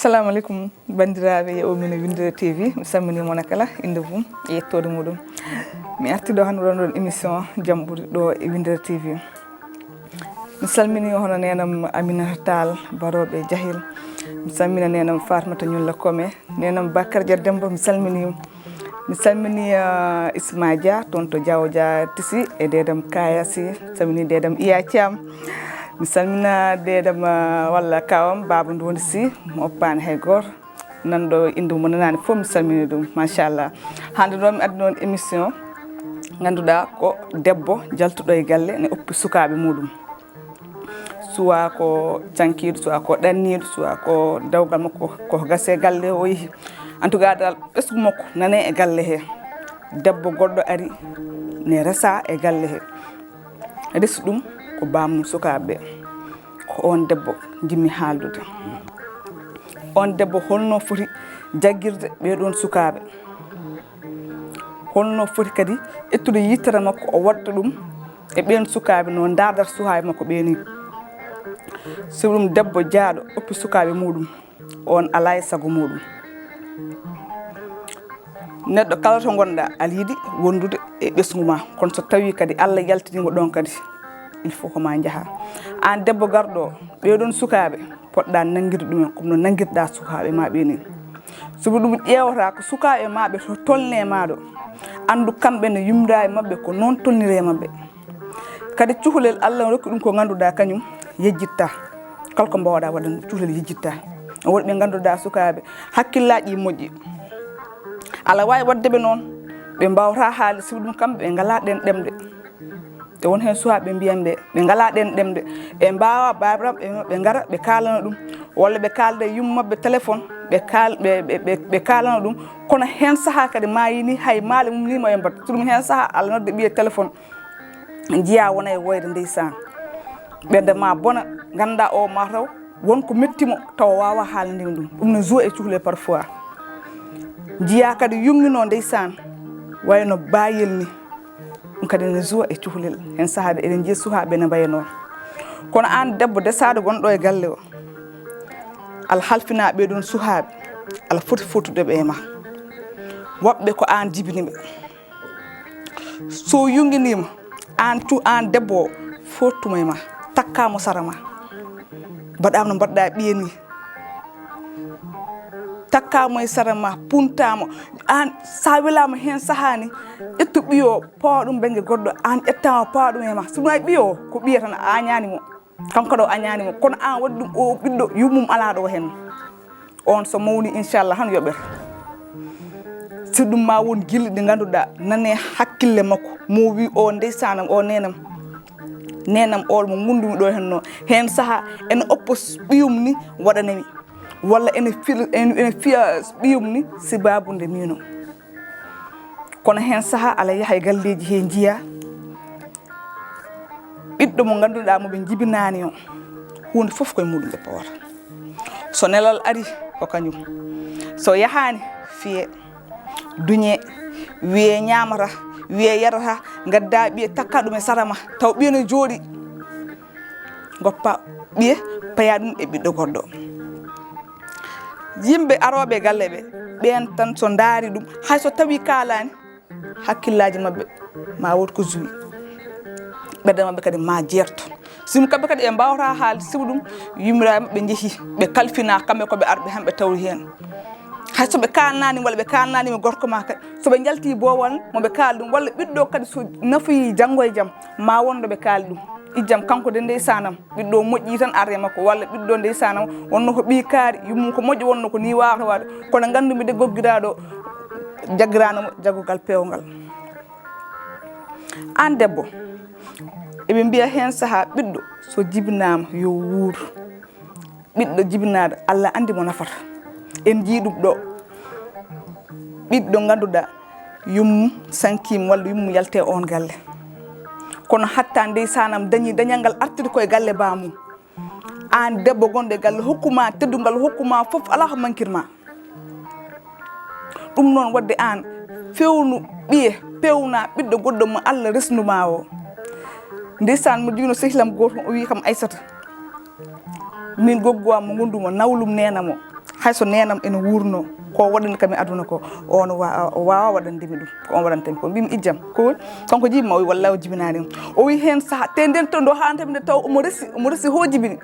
Assalamu alaikum bandiraɓe o min Winndere-tv mi salminimon kala inde mum e yettode muɗum mi arti ɗo hande ɗon émission jaam ɓuuri ɗo e Winndere-tv mi salmini hono nenam Aminata Tall baroɓe Jahil mi salmina nenam Fatmata Ñulla Kome nenam Bakar Dia Demba mi salmini Isma Dia toon to Diawo Dia Tisi e dedam Kaya Sy salmini dedam Iya Thiam mi salmina dedam walla kawam Baba Ndondi Sy mo oppani hay goto nanɗo inde mo nanani fof mi salmini ɗum machallah hande ɗo mi addi noon émission ganduɗa ko debbo jaltuɗo e galle ne oppi sukaɓe muɗum suwa ko cankiɗo suwa ko ɗanniɗo suwa ko dawgal makko ko gase galle o yeehi en tout cas dal ɓesgu makko nane e galle he debbo goɗɗo ari ne resa e galle he resu ɗum ko bamum sukaɓeɓe ko on debbo jimmi haaldude on debbo holno foti jagguirde ɓeɗon sukaɓe holno foti kadi ettude yittere makko o wadda ɗum e ɓen sukaɓe no dardata sukaɓe makko ɓeni so ɗum debbo jaaɗo oppi sukaɓe muɗum on ala e saago muɗum neɗɗo kala to gonɗa aɗa yiiɗi wondude e ɓesgu ma kono so tawi kadi Allah yaltinima ɗon kadi il faut ko ma jaaha an debbo garɗo ɓeɗon sukaɓe poɗɗa nanguirde ɗumen comme no nanguirɗa sukaɓe ma ɓeni sobi ɗum ƴewata ko sukaɓe maɓe to tolne maɗo andu kamɓe ne yumda e mabɓe ko noon tolnire mabɓe kadi cukalel Allah rokki ɗum ko ganduɗa kañum yejjitta kala ko mbawɗa waɗan cukalel yejjitta woɗɓe ganduɗa sukaɓe hakkillaji moƴƴi Allah wawi waddeɓe noon ɓe mbawata haalde sobi ɗum kamɓe ɓe ngala ɗen ɗemɗe e won hen suwaɓe mbiyanɓe ɓe ngala ɗen ɗemɗe ɓe mbawa babiraɓe ɓe gara ɓe kalana ɗum walla ɓe kalda yummabɓe téléphone ɓe kalana ɗum kono hen saaha kadi ma yini hay maale mum nima e mbatta so ɗum hen saaha Allah nodde ɓiye téléphone jiya wona e woyde ndeysan ɓerde ma bona ganda o mataw wonko mettimo taw wawa haalandima ɗum ɗum ne joue e cukalel parfois jiya kadi yumnino ndeysan wayno bayel ni ɗum kadi ne joue e cukalel hen saahaɓe eɗen jiiya sukaɓe ne mbaye noon kono an debbo desade gonɗo e galle o ala halfina ɓeɗon sukaɓe ala foti fotudeɓe e ma woɓɓe ko an jibiniɓe so yunguinima an debbo o fottuma e ma takkamo sara ma mbaɗama no mbaɗɗa ɓiye takkamo e sara ma puntamo an sa welama hen sahani ƴettu ɓiyo pawa ɗum banggue goɗɗo an ƴettama pawa ɗum e ma so ɗum ay ɓiyo ko ɓiya tan a añanimo kanko ɗo añanimo kono an waɗi ɗum o ɓiɗɗo yummum ala ɗo hen on so mawni inchallah han yoɓete so ɗum ma won guille ɗi ganduɗa nane hakkille makko mo wi o ndeysanam o nenam o mo gundumi ɗo henno hen saaha ene oppo ɓiyum ni waɗanami walla ene fiya ɓiyum ni si babude mino kono hen saaha ala yaaha e galleji he jiiya ɓiɗɗo mo ganduɗa moɓe jibinani o hunde foof koye muɗum ɓe powata so nelal ari ko kañum so yahani fiye duñe wiye ñamata wiye yarata gadda ɓiye takka ɗum e sarama taw ɓiye ne jooɗi goppa ɓiye paya ɗum e ɓiɗɗo goɗɗo yimɓe aroɓe galle ɓe ɓen tan so daari ɗum hay so tawi kalani hakkillaji mabɓe ma wot ko juwi ɓerde mabɓe kadi ma jerto simu kamɓe kadi ɓe mbawata haalde sibu ɗum yummiraɓe mabɓe jeehi ɓe kalfina kamɓe koɓe arɓe hamɓe tawri hen hay soɓe kalnani walla ɓe kalnanima gorko ma kadi soɓe jalti bowal moɓe kaali ɗum walla ɓiɗɗo kadi so nafoyi janggo e jaam ma wonɗo ɓe kaali ɗum ijjam kanko de ndeysanam ɓiɗɗo moƴƴi tan arde makko walla ɓiɗɗo ndeysanam wonno ko ɓi kaari yummum ko moƴƴo wonno ko ni wawata wade kono gandumi de goggiraɗo jaggiranamo jaggugal pewgal an debbo eɓe mbiya hen saaha ɓiɗɗo so jibinama yo wuur ɓiɗɗo jibinaɗo Allah andi mo nafata en jiiɗum ɗo ɓiɗɗo ganduɗa yummum sankima walla yummum yalte on galle kono hatta ndeysanam dañi dañal ngal artude koye galle bamum an debbo gonɗo e galle hokkuma teddugal hokkuma foof ala ko mankirma ɗum noon wadde an fewnu ɓiye pewna ɓiɗɗo goɗɗo mo Allah resnuma o ndeysan mo jogino sehilam goto o wi kam Aissata min goggowa mo gonduma nawlum nenamo hayso nenam ene wurno ko waɗani kami aduna ko on wawa waɗandimi ɗum ko on waɗantami ko mbimi ijjam ko woni kanko jibima o wi wallahi o jibinani o wi hen saaha te nden to ndo hantami nde taw omo resi ho jibini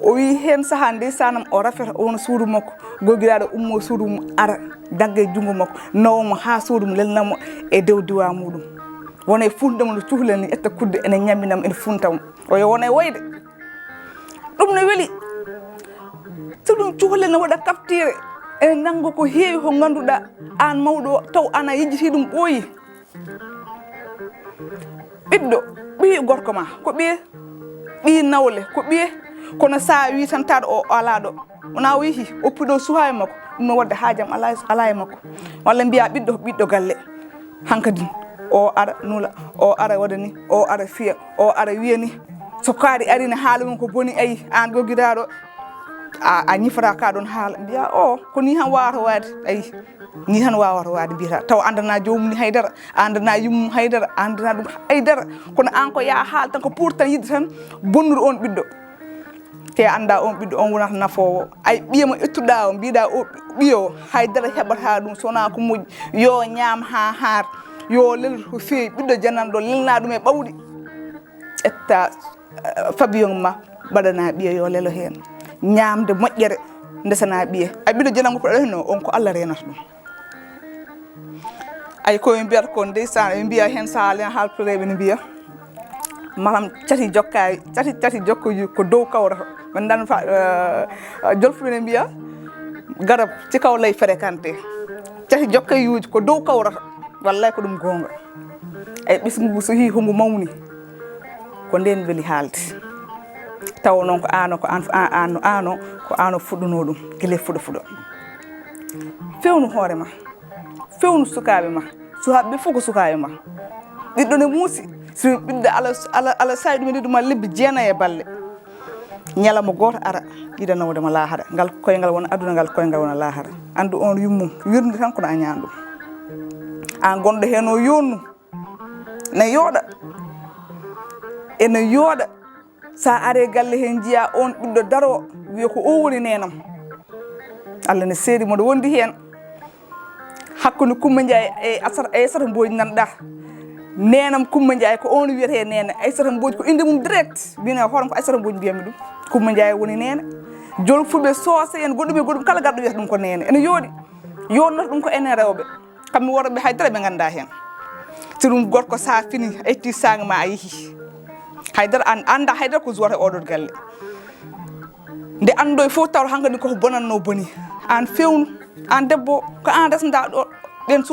o wi hen saaha ndeysanam o rafeta on suudu makko gogiraɗo ummo suudu mum ara dagga e junggo makko nawmo ha suudu mum lelnamo e dow diwa muɗum wona e funtamo no cuhlani etta kudde ene ñamminamo ene funtamo o yo wona e woyde ɗum ne weeli so ɗum cuhle ne waɗa kaftire ene nanggo ko heewi ko ganduɗa an mawɗo taw ana yejjiti ɗum ɓooyi ɓiɗɗo ɓiyi gorko ma ko ɓiye ɓiyi nawle ko ɓiye kono sa wi tan taɗo o ala ɗo wona o yeehi oppiɗo suha e makko ɗum no wadde haajam ala e makko walla mbiya ɓiɗɗo ɓiɗɗo galle hankkadin o ara nula o ara waɗani o ara fiya o ara wiyani so kaari arine haala mum ko boni ayi an gogiraɗo a ñifata ka ɗon haala mbiya o ko ni tan wawata waade ayi ni tan wawata waade mbiyata taw andana jomum ni haydara andana yummum haydara andana ɗum haydara kono an ko ya haal tan ko pour tan yidde tan bonnude on ɓiɗɗo te anda on ɓiɗɗo on wonata nafowo ay ɓiyamo ettuɗa o mbiɗa o ɓiyo haydara heɓata ɗum sowona ko moƴƴi yo ñaam ha haar yo lel ko feewi ɓiɗɗo jananɗo lelna ɗum e ɓawɗi etta fabiyon ma baɗana ɓiya yo lelo hen ñamde moƴƴere ndesana ɓiye ay ɓiɗɗo janango ko ɗo hen on ko Allah renata ɗum ay koye mbiyata ko ndeysan ɓe mbiya hen sahalen haaltoreɓe ne mbiya maram cati jokkoji ko dow kawrata ɓe dan jolfuɓe ne mbiya garab ci kaw lay fréquenté cati jokkayuji ko dow kawrata wallay ko ɗum gonga ay ɓisgu so hi hongu mawni ko nden weeli haalde taw noon ko ano fuɗɗuno ɗum guila fuɗo fewnu hoorema fewnu sukaɓe ma sukaɓe fof ko sukaɓe ma ɗiɗɗo ne muusi so ɓiɗɗo ala sawi ɗum e ɗiɗuma lebbi jeenayi e balle ñalawma goto ara yidanawdema laahara ngal koyngal wona aduna ngal koyngal wona laahara andu on yummum wirde tan kono a ñaan ɗum an gonɗo hen o yonnu ne yooɗa ene yooɗa sa are galle hen jiiya on ɓiɗɗo daro wiya ko o woni nenam Allah ne seedi moɗo wondi hen hakkude Coumba Ndiaye e Aissata Mbodj nanɗa nenam Coumba Ndiaye ko on wiyete nene Aissata Mbodj ko inde mum direct mbino hoorem ko Aissata Mbodj mbiyami ɗum Coumba Ndiaye woni nene jol fulɓe soose en goɗɗum kala garɗo wiyata ɗum ko nene ene yooɗi yonnoto ɗum ko enen rewɓe kamɓe worɓe haydara ɓe ganda hen so ɗum gorko sa fini a itti sangue ma a yeehi haydara an anda haydara ko zuwata oɗon galle nde anndo fof taw hankkadi koko bonanno boni an fewnu an debbo ko an resda ɗo ɓen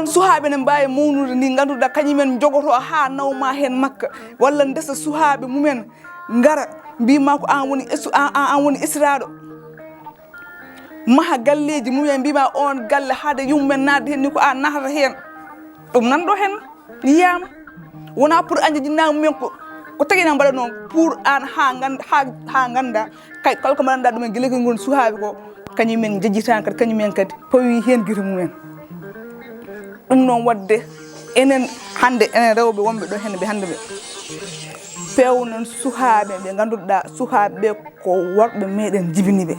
suhaɓe ne mbawi mawnude ni ganduɗa kañumen jogoto ha nawma hen makka walla ndesa suhaɓe mumen gara mbima ko an woni israɗo maha galleji mumen mbima on galle haade yummumen nadde hen ni ko an nahata hen ɗum nanɗo hen yiyama wona pour anje jinnago mumen ko tagina mbaɗa noon pour an ha ganda kala ko mbaɗanɗa ɗumen guila ko goni suhaɓe ko kañumen jejjitan kadi kañumen kadi pawi hen guite mumen ɗum noon wadde enen hande enen rewɓe wonɓe ɗo hen ɓe hande ɓe pewnen suhaɓe ɓe ganduɗa suhaɓe ko worɓe meɗen jibiniɓe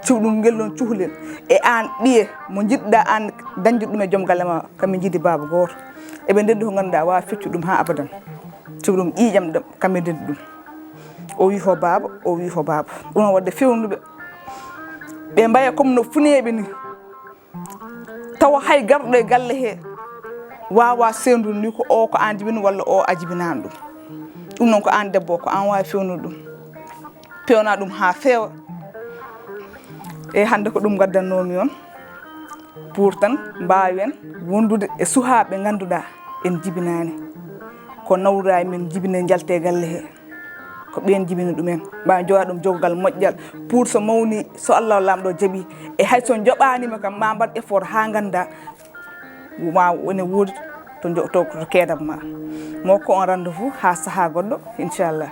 cuɗum gellon cuhlen e an ɓiye mo jiɗɗa an dañde ɗum e joom galle ma kamɓe jiidi baba goto eɓe ndendi ko ganduɗa wawa feccu ɗum ha abadan cuɗum ƴiƴam ɗam kamɓe ndendi ɗum o wi ko baba o wi ko baba ɗum noon wadde fewnuɓe ɓe mbaya comme no funeɓe ni tawa hay garɗo e galle he wawa sendude ni ko o ko an jibini walla o a jibinani ɗum ɗum noon ko an debbo ko an wawi fewnude ɗum pewna ɗum ha feewa e hande ko ɗum gaddannomi on pour tan mbawen wondude e suhaɓe ganduɗa en jibinani ko nawra men jibine jalte galle he ko ɓen jibini ɗumen mbawi jowa ɗum jogogal moƴƴal pour so mawni so Allah lamɗo jaaɓi e hayso joɓanima kam ma mbaɗ effort ha ganda ma woni woodi to keedam ma mo ko on rendez-vous ha saaha goɗɗo inchallah